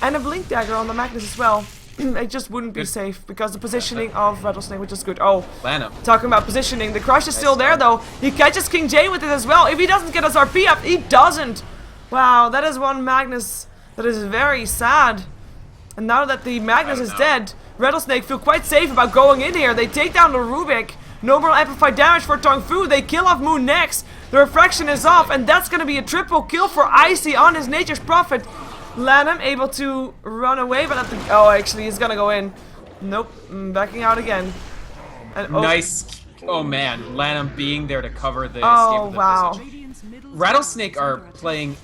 and a Blink Dagger on the Magnus as well. It just wouldn't be safe because the positioning of Rattlesnake, which is good. Oh, Lana. Talking about positioning, the crush is still there though. He catches King J with it as well. If he doesn't get his RP up, he doesn't. Wow, that is one Magnus that is very sad. And now that the Magnus is dead, Rattlesnake feel quite safe about going in here. They take down the Rubik. No more amplified damage for TongFu. They kill off Moon next. The refraction is off, and that's going to be a triple kill for Icy on his Nature's Prophet. Lanham able to run away, but oh, actually, he's going to go in. Nope, backing out again. And, nice. Oh man, Lanham being there to cover the escape of the wow. Rattlesnake are playing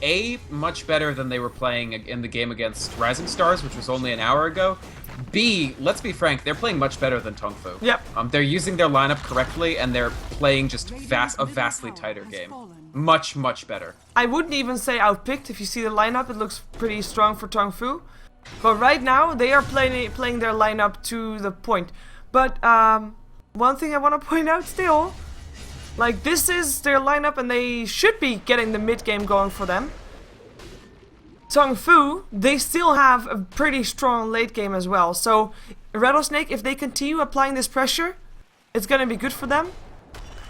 much better than they were playing in the game against Rising Stars, which was only an hour ago. B, let's be frank, they're playing much better than TongFu. Yep. They're using their lineup correctly, and they're playing just a vastly tighter game. Much, much better. I wouldn't even say outpicked. If you see the lineup, it looks pretty strong for TongFu. But right now, they are playing their lineup to the point. But one thing I want to point out still, like, this is their lineup, and they should be getting the mid game going for them. TongFu, they still have a pretty strong late game as well. So, Rattlesnake, if they continue applying this pressure, it's going to be good for them.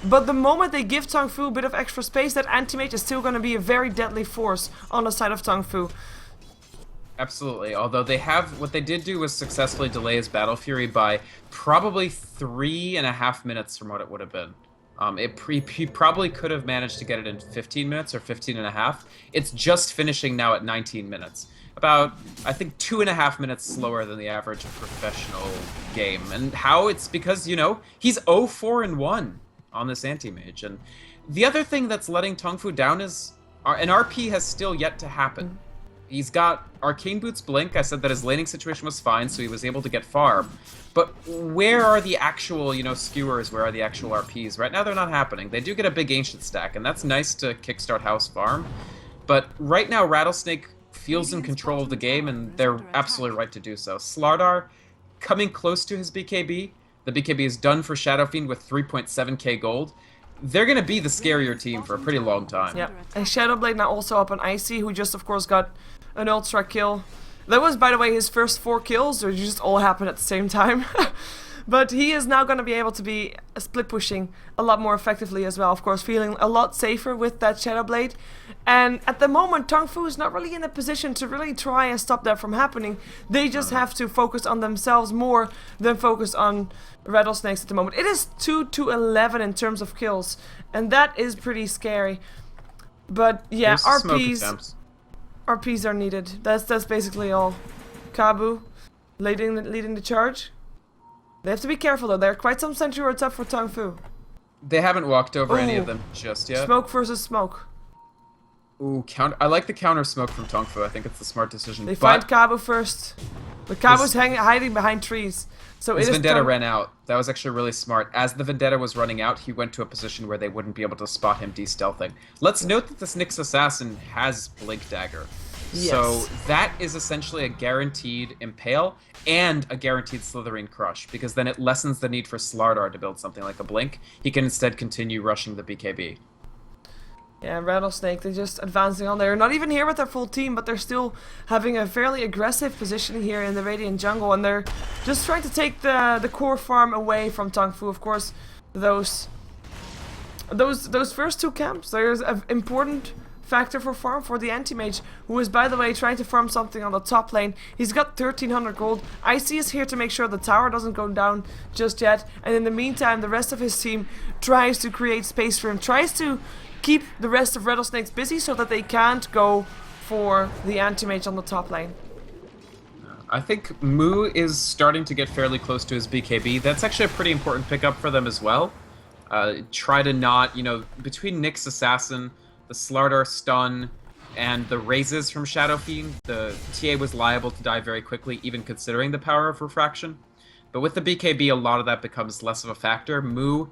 But the moment they give TongFu a bit of extra space, that anti-mage is still going to be a very deadly force on the side of TongFu. Absolutely. Although what they did do was successfully delay his Battle Fury by probably 3.5 minutes from what it would have been. He probably could have managed to get it in 15 minutes or 15.5. It's just finishing now at 19 minutes. About, I think, 2.5 minutes slower than the average professional game. And how? It's because, you know, he's 0-4-1 on this anti-mage. And the other thing that's letting TongFu down is an RP has still yet to happen. He's got Arcane Boots Blink. I said that his laning situation was fine, so he was able to get farm. But where are the actual, you know, skewers? Where are the actual RPs? Right now, they're not happening. They do get a big Ancient stack, and that's nice to kickstart House Farm. But right now, Rattlesnake feels in control of the game, and they're absolutely right to do so. Slardar coming close to his BKB. The BKB is done for Shadow Fiend with 3.7k gold. They're going to be the scarier team for a pretty long time. Yeah, and Shadowblade now also up on Icy, who just, of course, got an Ultra kill. That was, by the way, his first 4 kills, or just all happened at the same time. But he is now going to be able to be split pushing a lot more effectively as well. Of course, feeling a lot safer with that Shadowblade. And at the moment, TongFu is not really in a position to really try and stop that from happening. They just have to focus on themselves more than focus on Rattlesnakes at the moment. It is 2-11 in terms of kills, and that is pretty scary. But yeah, RPs are needed. That's basically all. Kabu leading the charge. They have to be careful though. There are quite some sentry wards up for TongFu. They haven't walked over any of them just yet. Smoke versus smoke. Ooh, I like the counter smoke from TongFu. I think it's the smart decision. They find Kabu first. But Kabu's hiding behind trees. So His it is Vendetta ran out. That was actually really smart. As the Vendetta was running out, he went to a position where they wouldn't be able to spot him de-stealthing. Let's note that this Nyx Assassin has Blink Dagger. Yes. So that is essentially a guaranteed Impale and a guaranteed Slithering Crush, because then it lessens the need for Slardar to build something like a Blink. He can instead continue rushing the BKB. Yeah, Rattlesnake, they're just advancing on. They're not even here with their full team, but they're still having a fairly aggressive positioning here in the Radiant jungle, and they're just trying to take the core farm away from TongFu. Of course, those first two camps, there's an important factor for farm for the anti-mage, who is, by the way, trying to farm something on the top lane. He's got 1300 gold. Icy is here to make sure the tower doesn't go down just yet, and in the meantime, the rest of his team tries to create space for him, tries to keep the rest of Rattlesnakes busy so that they can't go for the anti-mage on the top lane. I think Mu is starting to get fairly close to his BKB. That's actually a pretty important pickup for them as well. Try to not, between Nyx Assassin, the Slardar stun, and the raises from Shadow Fiend, the TA was liable to die very quickly, even considering the power of Refraction. But with the BKB, a lot of that becomes less of a factor. Mu,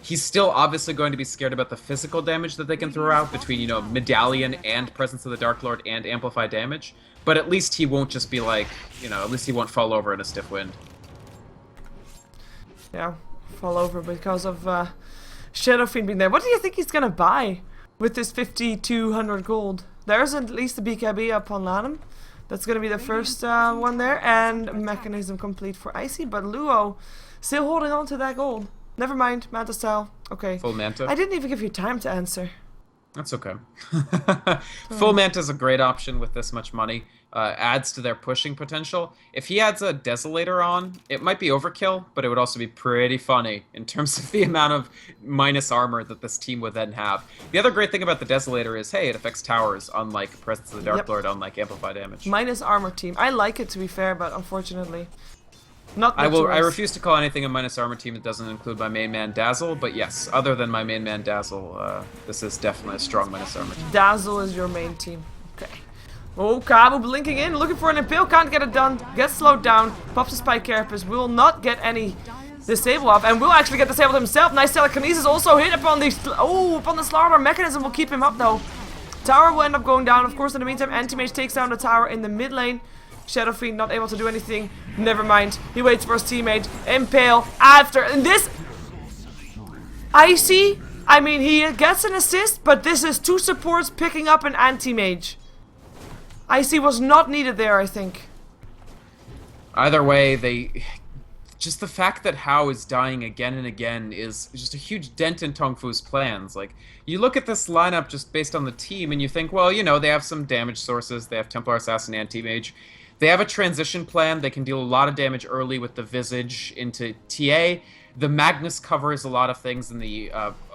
he's still obviously going to be scared about the physical damage that they can throw out between, Medallion and Presence of the Dark Lord and Amplify damage. But at least he won't just be like, at least he won't fall over in a stiff wind. Yeah, fall over because of Shadow Fiend being there. What do you think he's gonna buy with this 5200 gold? There's at least a BKB up on Lanham. That's gonna be the first one there, and Mechanism complete for Icy, but Luo still holding on to that gold. Never mind, Manta style. Okay. Full Manta? I didn't even give you time to answer. That's okay. Full Manta is a great option with this much money. Adds to their pushing potential. If he adds a Desolator on, it might be overkill, but it would also be pretty funny in terms of the amount of minus armor that this team would then have. The other great thing about the Desolator is, hey, it affects towers, unlike Presence of the Dark Lord, unlike Amplify damage. Minus armor team. I like it, to be fair, but unfortunately not the I choice. refuse to call anything a minus armor team that doesn't include my main man Dazzle, but yes, other than my main man Dazzle, this is definitely a strong minus armor team. Dazzle is your main team. Okay. Oh, Kabu blinking in, looking for an Impale, can't get it done, gets slowed down, pops a Spike Carapace, will not get any disable off, and will actually get disabled himself. Nice telekinesis also hit upon the Slardar. Mechanism will keep him up though. Tower will end up going down. Of course, in the meantime, Anti-Mage takes down the tower in the mid lane. Shadow Fiend not able to do anything. Never mind. He waits for his teammate. Impale after. And this... Icy. I mean, he gets an assist, but this is two supports picking up an anti-mage. Icy was not needed there, I think. Either way, just the fact that Hao is dying again and again is just a huge dent in TongFu's plans. Like, you look at this lineup just based on the team, and you think, well, they have some damage sources. They have Templar Assassin, Anti-Mage. They have a transition plan. They can deal a lot of damage early with the Visage into TA. The Magnus covers a lot of things in the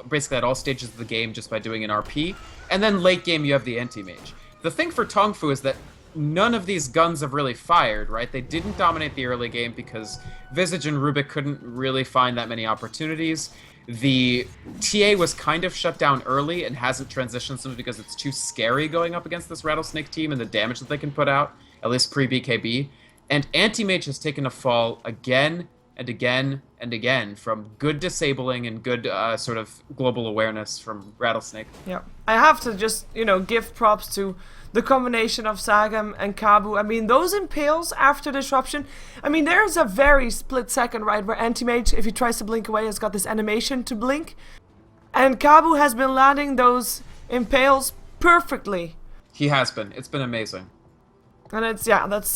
basically at all stages of the game just by doing an RP. And then late game you have the Anti-Mage. The thing for TongFu is that none of these guns have really fired, right? They didn't dominate the early game because Visage and Rubik couldn't really find that many opportunities. The TA was kind of shut down early and hasn't transitioned simply because it's too scary going up against this Rattlesnake team and the damage that they can put out, at least pre-BKB. And Anti-Mage has taken a fall again and again and again from good disabling and good sort of global awareness from Rattlesnake. Yeah, I have to just, give props to the combination of Sagam and Kabu. I mean, those impales after disruption, I mean, there's a very split second, right, where Anti-Mage, if he tries to blink away, has got this animation to blink. And Kabu has been landing those impales perfectly. He has been. It's been amazing. And it's, yeah, that's...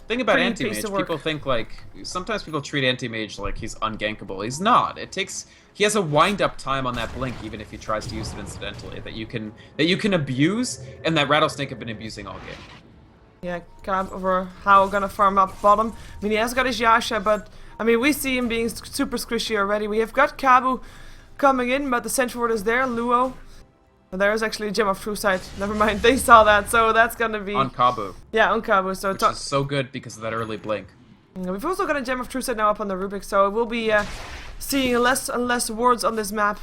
thing about Anti-Mage, people think, sometimes people treat Anti-Mage like he's ungankable. He's not. He has a wind-up time on that blink, even if he tries to use it incidentally, that you can abuse, and that Rattlesnake have been abusing all game. Yeah, over how gonna farm up bottom. I mean, he has got his Yasha, but, I mean, we see him being super squishy already. We have got Kabu coming in, but the Central Ward is there, Luo. There is actually a Gem of True Sight. Never mind, they saw that, so that's gonna be... On Kabu. Yeah, on Kabu, so... Which is so good because of that early blink. We've also got a Gem of True Sight now up on the Rubik, so we'll be seeing less and less wards on this map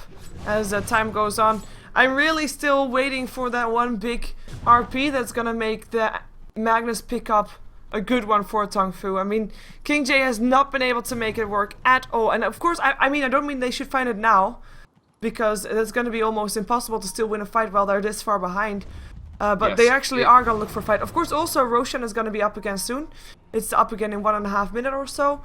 as time goes on. I'm really still waiting for that one big RP that's gonna make the Magnus pick up a good one for TongFu. I mean, King J has not been able to make it work at all. And of course, I mean, I don't mean they should find it now, because it's going to be almost impossible to still win a fight while they're this far behind. But they actually are going to look for a fight. Of course, also Roshan is going to be up again soon. It's up again in 1.5 minutes or so.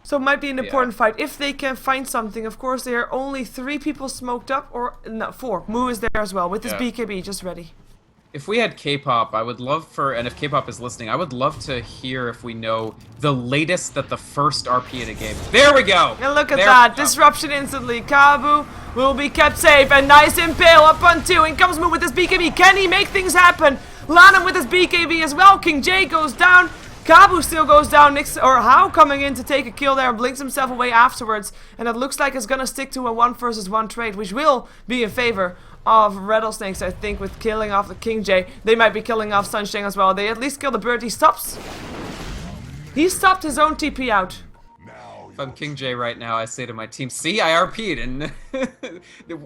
So it might be an important fight if they can find something. Of course, there are only 3 people smoked up, or no, 4. Moo is there as well with his BKB just ready. If we had K-pop, I would love for, and if K-pop is listening, I would love to hear if we know the latest that the first RP in a game. There we go! And look at that, disruption instantly. Kabu will be kept safe, and nice impale up on 2. In comes Moo with his BKB. Can he make things happen? Lanham with his BKB as well. King J goes down. Kabu still goes down. How coming in to take a kill there, blinks himself away afterwards. And it looks like it's gonna stick to a 1 versus 1 trade, which will be in favor of Rattlesnakes, I think, with killing off the King J. They might be killing off Sunshine as well. They at least kill the bird. He stopped his own TP out. If I'm King J right now, I say to my team, see, I RP'd, and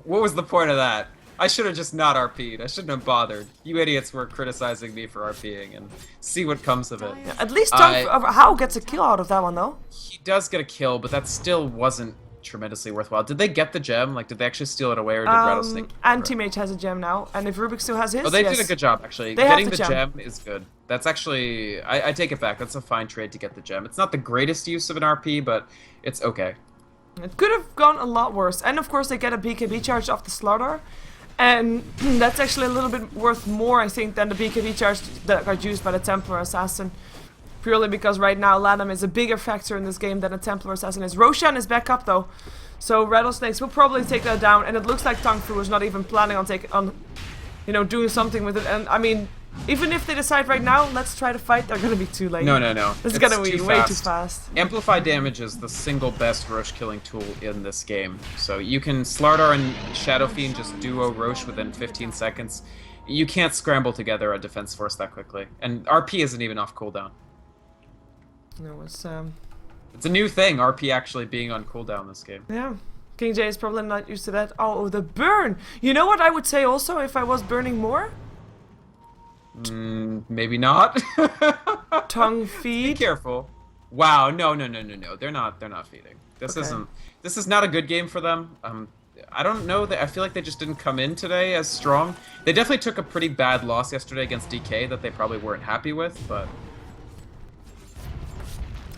what was the point of that? I should have just not RP'd. I shouldn't have bothered. You idiots were criticizing me for RPing, and see what comes of it. Yeah, at least How gets a kill out of that one, though. He does get a kill, but that still wasn't tremendously worthwhile. Did they get the gem? Like, did they actually steal it away, or did Rattlesnake? And Teammate has a gem now, and if Rubik still has his, oh, they did a good job, actually. They Getting have the gem is good. That's actually, I take it back. That's a fine trade to get the gem. It's not the greatest use of an RP, but it's okay. It could have gone a lot worse. And of course, they get a BKB charge off the Slaughter. And that's actually a little bit worth more, I think, than the BKB charge that got used by the Templar Assassin. Purely because right now Lanham is a bigger factor in this game than a Templar Assassin is. Roshan is back up though. So Rattlesnakes will probably take that down. And it looks like TongFu is not even planning on doing something with it. And I mean, even if they decide right now, let's try to fight, they're gonna be too late. No. This is gonna be way too fast. Amplify damage is the single best Roche killing tool in this game. So you can Slardar and Shadow Fiend just duo Roche within 15 seconds. You can't scramble together a defense force that quickly. And RP isn't even off cooldown. No, it's a new thing, RP actually being on cooldown this game. Yeah. King J is probably not used to that. Oh, the burn! You know what I would say also if I was burning more? Maybe not. Tongue feed. Be careful. Wow, no. They're not feeding. This is not a good game for them. I don't know I feel like they just didn't come in today as strong. They definitely took a pretty bad loss yesterday against DK that they probably weren't happy with, but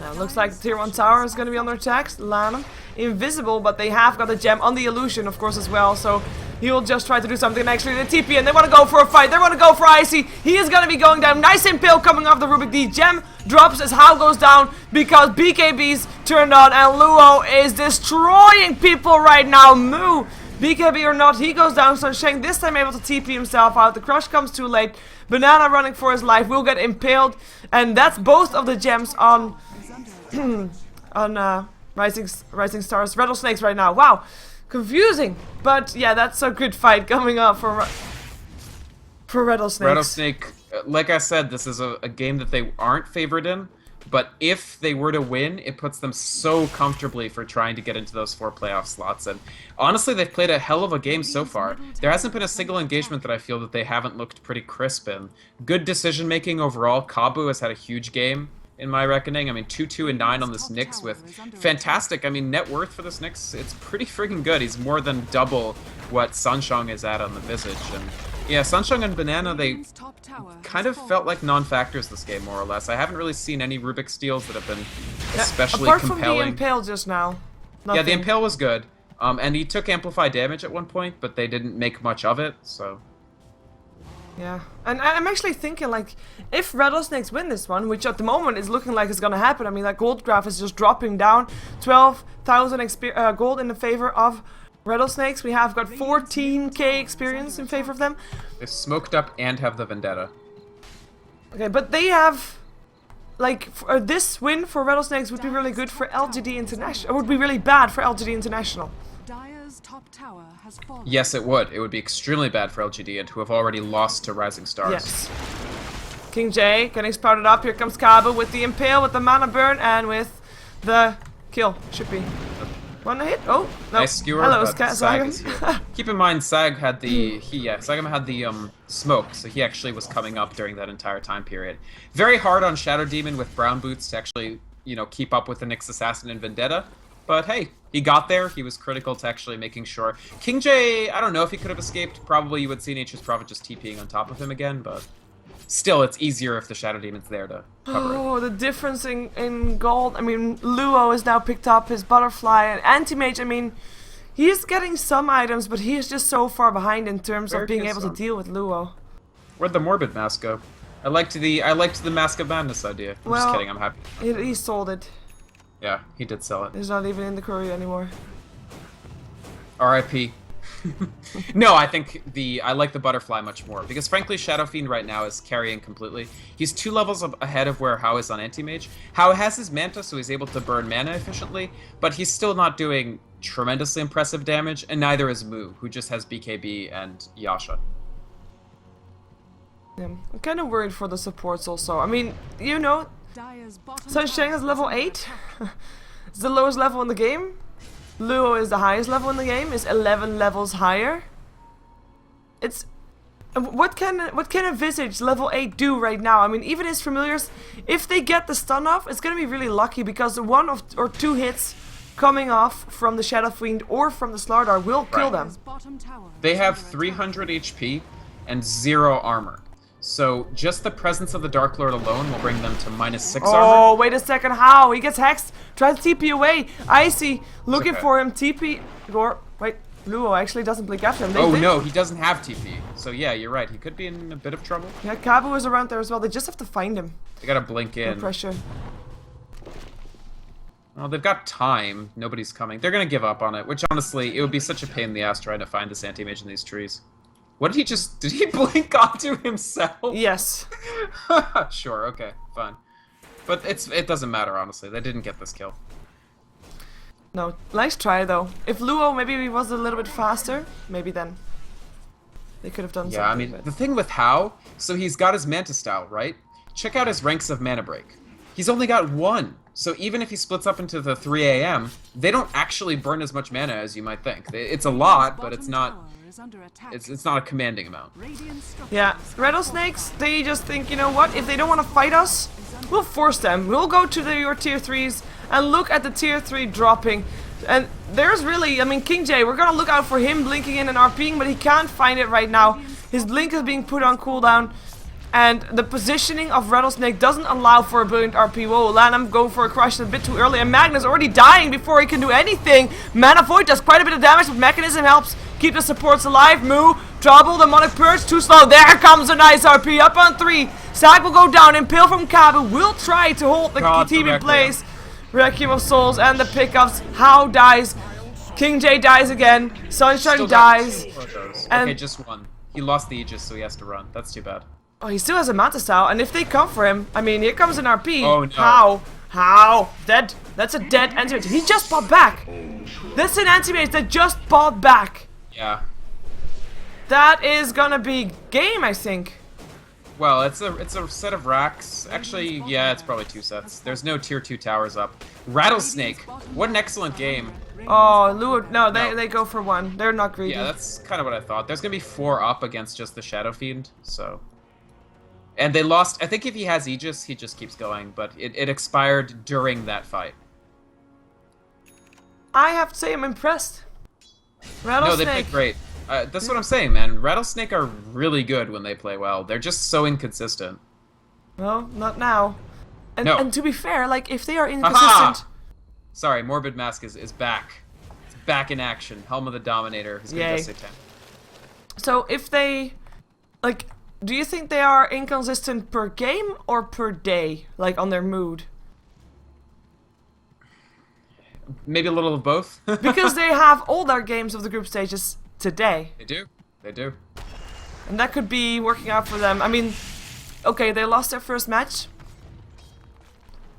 now, looks like the tier 1 tower is going to be under attack. Lanham invisible, but they have got a gem on the illusion, of course, as well. So he will just try to do something. Actually, the TP, and they want to go for a fight. They want to go for Icy. He is going to be going down. Nice impale coming off the Rubik. The gem drops as How goes down because BKB's turned on, and Luo is destroying people right now. Moo, BKB or not, he goes down. So Sheng this time able to TP himself out. The crush comes too late. Banana running for his life will get impaled, and that's both of the gems on Rising Stars Rattlesnakes right now. Wow, confusing, but yeah, that's a good fight coming up for Rattlesnakes. Rattlesnake, like I said, this is a game that they aren't favored in, but if they were to win, it puts them so comfortably for trying to get into those 4 playoff slots. And honestly, they've played a hell of a game so far. There hasn't been a single engagement that I feel that they haven't looked pretty crisp in. Good decision making overall. Kabu has had a huge game, in my reckoning. I mean, 2-2 and 9 on this Nyx with fantastic. I mean, net worth for this Nyx, it's pretty friggin' good. He's more than double what Sunshong is at on the Visage. And yeah, Sunshong and Banana, they kind of felt like non-factors this game, more or less. I haven't really seen any Rubik steals that have been especially apart compelling. Apart from the Impale just now. Nothing. Yeah, the Impale was good. And he took Amplify damage at one point, but they didn't make much of it, so... Yeah, and I'm actually thinking, like, if Rattlesnakes win this one, which at the moment is looking like it's gonna happen, I mean, that gold graph is just dropping down, 12,000 gold in the favor of Rattlesnakes. We have got 14k experience in favor of them. They're smoked up and have the Vendetta. Okay, but they have, like, this win for Rattlesnakes would be really good for LGD International, or would be really bad for LGD International. Top tower has fallen. Yes, it would. It would be extremely bad for LGD and who have already lost to Rising Stars. Yes. King J getting sprouted up. Here comes Kabu with the Impale, with the Mana Burn, and with the kill. Should be. Wanna hit? Oh, no. Nice skewer, Hello, but Sag is Sagam. here. Keep in mind, Sag had the Sagam had the smoke, so he actually was coming up during that entire time period. Very hard on Shadow Demon with brown boots to actually, you know, keep up with the Nyx Assassin and Vendetta. But hey, he got there. He was critical to actually making sure. King J, I don't know if he could have escaped. Probably you would see Nature's Prophet just TPing on top of him again, but still, it's easier if the Shadow Demon's there to cover it. Oh, the difference in gold. I mean, Luo has now picked up his butterfly, and Anti-Mage, I mean, he is getting some items, but he is just so far behind in terms of being able to deal with Luo. Where'd the Morbid Mask go? I liked the Mask of Madness idea. I'm just kidding, I'm happy. He sold it. Yeah, he did sell it. He's not even in the courier anymore. R.I.P. No, I think I like the butterfly much more because frankly Shadow Fiend right now is carrying completely. He's 2 levels ahead of where Hao is on Anti-Mage. Hao has his Manta, so he's able to burn mana efficiently, but he's still not doing tremendously impressive damage, and neither is Mu, who just has BKB and Yasha. Yeah, I'm kind of worried for the supports also. I mean, you know, Dire's bottom Sunshine is tower level under 8. attack. It's the lowest level in the game. Luo is the highest level in the game, is 11 levels higher. It's... What can a Visage level 8 do right now? I mean, even his familiars, if they get the stun off, it's gonna be really lucky because 1 or 2 hits coming off from the Shadow Fiend or from the Slardar will kill them. Dire's bottom tower They is have under attack. 300 HP and 0 armor. So just the presence of the Dark Lord alone will bring them to -6 armor. Oh, wait a second, how? He gets hexed. Tries to TP away. Icy, looking Okay. for him. TP. Or, wait, Luo actually doesn't blink after him. Oh no, he doesn't have TP. So yeah, you're right. He could be in a bit of trouble. Yeah, Kabu is around there as well. They just have to find him. They gotta blink No in. pressure. Well, they've got time. Nobody's coming. They're gonna give up on it, which honestly, it would be such a pain in the ass trying to find this Anti-Mage in these trees. What did he just... Did he blink onto himself? Yes. Sure, okay, fine. But it doesn't matter, honestly. They didn't get this kill. No, nice try though. If Luo maybe was a little bit faster, maybe then they could have done something. Yeah, I mean, but- the thing with Hao, so he's got his Manta style, right? Check out his ranks of Mana Break. He's only got 1. So even if he splits up into the 3 AM, they don't actually burn as much mana as you might think. It's a lot, but it's not... Is under attack. It's not a commanding amount. Radiant structures Yeah, Rattlesnakes, they just think, you know what, if they don't want to fight us, we'll force them. We'll go to your tier 3s and look at the tier 3 dropping. And there's really, I mean, King J, we're gonna look out for him blinking in and RPing, but he can't find it right now. His blink is being put on cooldown. And the positioning of Rattlesnake doesn't allow for a brilliant RP. Whoa, Lanham going for a crush a bit too early. And Magnus already dying before he can do anything. Mana Void does quite a bit of damage, but Mechanism helps keep the supports alive. Moo, Trouble, Demonic Purge, too slow. There comes a nice RP, up on 3. Sag will go down, Impale from Kabu will try to hold the team in place. Requiem of Souls and the pickups. Hao dies. King J dies again. Sunshine Still dies. Okay, just 1. He lost the Aegis, so he has to run. That's too bad. Oh, he still has a Manta style, and if they come for him, I mean, here comes an RP. Oh, no. How? Dead. That's a dead Anti-Mage. He just popped back. That's an Anti-Mage that just popped back. Yeah. That is gonna be game, I think. Well, it's a set of racks. Actually, yeah, it's probably 2 sets. There's no tier 2 towers up. Rattlesnake. What an excellent game. Oh, Luo. No, No. they go for 1. They're not greedy. Yeah, that's kind of what I thought. There's gonna be 4 up against just the Shadow Fiend, so... And they lost... I think if he has Aegis, he just keeps going, but it expired during that fight. I have to say I'm impressed. No, Rattlesnake. they played great. That's what I'm saying, man. Rattlesnake are really good when they play well. They're just so inconsistent. Well, not now. And, No. and to be fair, like, if they are Aha! inconsistent... Sorry, Morbid Mask is back. It's back in action. Helm of the Dominator. He's gonna Yay. just say 10. So if they... Like, do you think they are inconsistent per game or per day? Like, on their mood? Maybe a little of both. Because they have all their games of the group stages today. They do. They do. And that could be working out for them. I mean, okay, they lost their first match.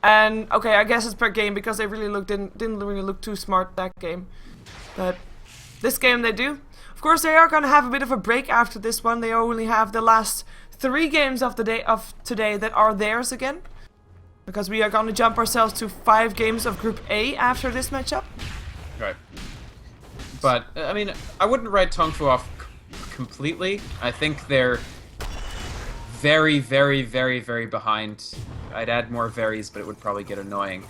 And, okay, I guess it's per game because they really didn't really look too smart that game. But this game they do. Of course, they are going to have a bit of a break after this one. They only have the last 3 games of today that are theirs again. Because we are going to jump ourselves to 5 games of Group A after this matchup. Right. But, I mean, I wouldn't write TongFu off completely. I think they're very, very, very, very behind. I'd add more varies, but it would probably get annoying.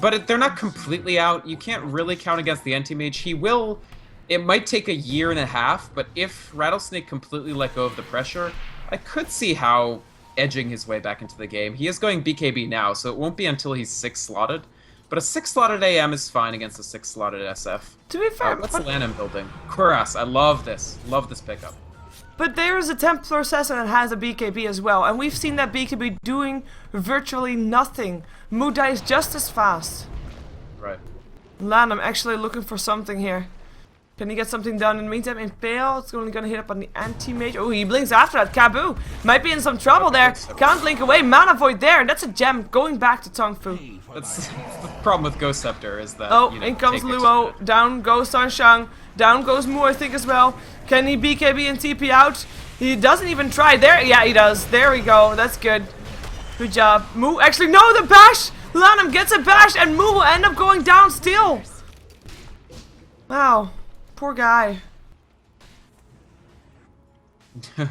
But they're not completely out. You can't really count against the anti-mage. He will... It might take a year and a half, but if Rattlesnake completely let go of the pressure, I could see how edging his way back into the game. He is going BKB now, so it won't be until he's 6-slotted. But a 6-slotted AM is fine against a 6-slotted SF. To be fair, What's Lanham building? Cuirass, I love this. Love this pickup. but there is a Templar Assassin that has a BKB as well, and we've seen that BKB doing virtually nothing. Mu dies just as fast. Right. Lan, I'm actually looking for something here. Can he get something done in the meantime? Impale, it's only gonna hit up on the anti-mage. Oh, he blinks after that. Kaboo might be in some trouble there. Can't blink away. Mana Void there. That's a gem. Going back to TongFu. That's the problem with Ghost Scepter is that, Oh, you know, in comes take it. Luo. Down goes Sanshang. Down goes Mu, I think, as well. Can he BKB and TP out? He doesn't even try. There, yeah, he does. There we go. That's good. Good job. Mu, actually, no, the bash! Lanham gets a bash, and Mu will end up going down still. Wow. Poor guy.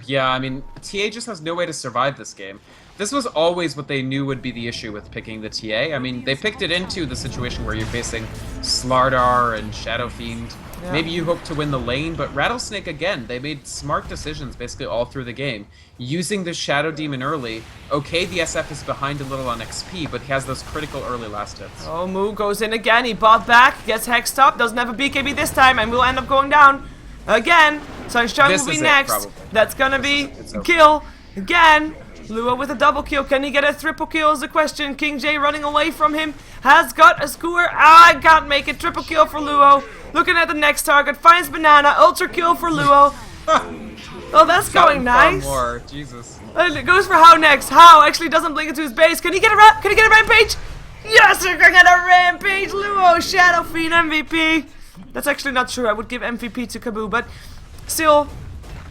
Yeah, I mean, TA just has no way to survive this game. This was always what they knew would be the issue with picking the TA. I mean, they picked it into the situation where you're facing Slardar and Shadow Fiend. Yeah. Maybe you hope to win the lane, but Rattlesnake, again, they made smart decisions basically all through the game. Using the Shadow Demon early, okay, the SF is behind a little on XP, but he has those critical early last hits. Oh, Mu goes in again. He bought back, gets hexed up, doesn't have a BKB this time, and will end up going down again. Sanshang This will be is it, next. probably. That's gonna be It's over. kill again. Lua with a double kill. Can he get a triple kill is the question. King J running away from him. Has got a skewer. Ah, I can't make it. Triple kill for Luo. Looking at the next target. Finds Banana. Ultra kill for Luo. Oh, that's going nice. More. Jesus. And it goes for How next. How actually doesn't blink into his base. Can he get a Can he get a rampage? Yes, we're gonna get a rampage. Luo, Shadow Fiend MVP. That's actually not true. I would give MVP to Kaboo, but still,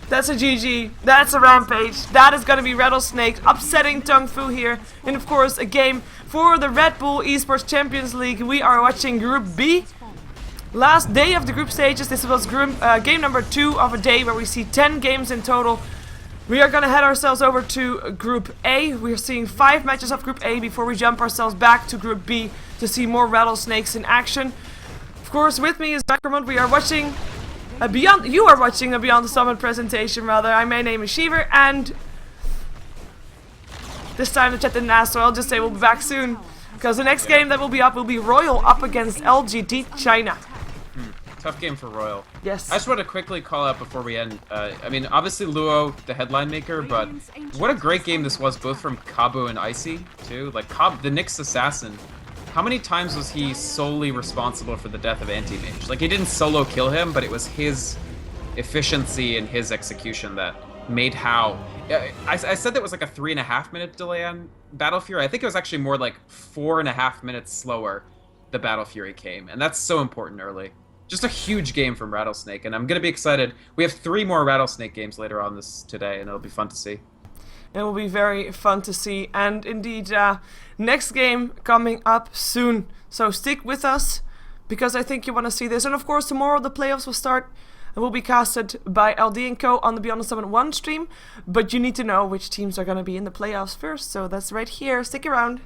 that's a GG. That's a rampage. That is gonna be Rattlesnake upsetting TongFu here. And of course, a game for the Red Bull Esports Champions League. We are watching Group B. Last day of the group stages. This was game number 2 of a day where we see 10 games in total. We are gonna head ourselves over to Group A. We are seeing 5 matches of Group A before we jump ourselves back to Group B to see more Rattlesnakes in action. Of course, with me is Beckermont. We are watching you are watching a Beyond the Summit presentation, rather. My name is Shiver, and this time the chat didn't ask, so I'll just say we'll be back soon. Because the next game that will be up will be Royal up against LGD China. Tough game for Royal. Yes. I just want to quickly call out before we end. I mean, obviously Luo, the headline maker, but what a great game this was, both from Kaboo and Icy, too. Like, the Nyx Assassin. How many times was he solely responsible for the death of Anti-Mage? Like, he didn't solo kill him, but it was his efficiency and his execution that made how. I said that was like a 3.5 minute delay on Battle Fury. I think it was actually more like 4.5 minutes slower the Battle Fury came, and that's so important early. Just a huge game from Rattlesnake, and I'm going to be excited. We have 3 more Rattlesnake games later on today, and it'll be fun to see. It will be very fun to see, and indeed, next game coming up soon. So stick with us, because I think you want to see this. And of course, tomorrow the playoffs will start and will be casted by LD & Co. on the Beyond the Summit 1 stream. But you need to know which teams are going to be in the playoffs first, so that's right here. Stick around.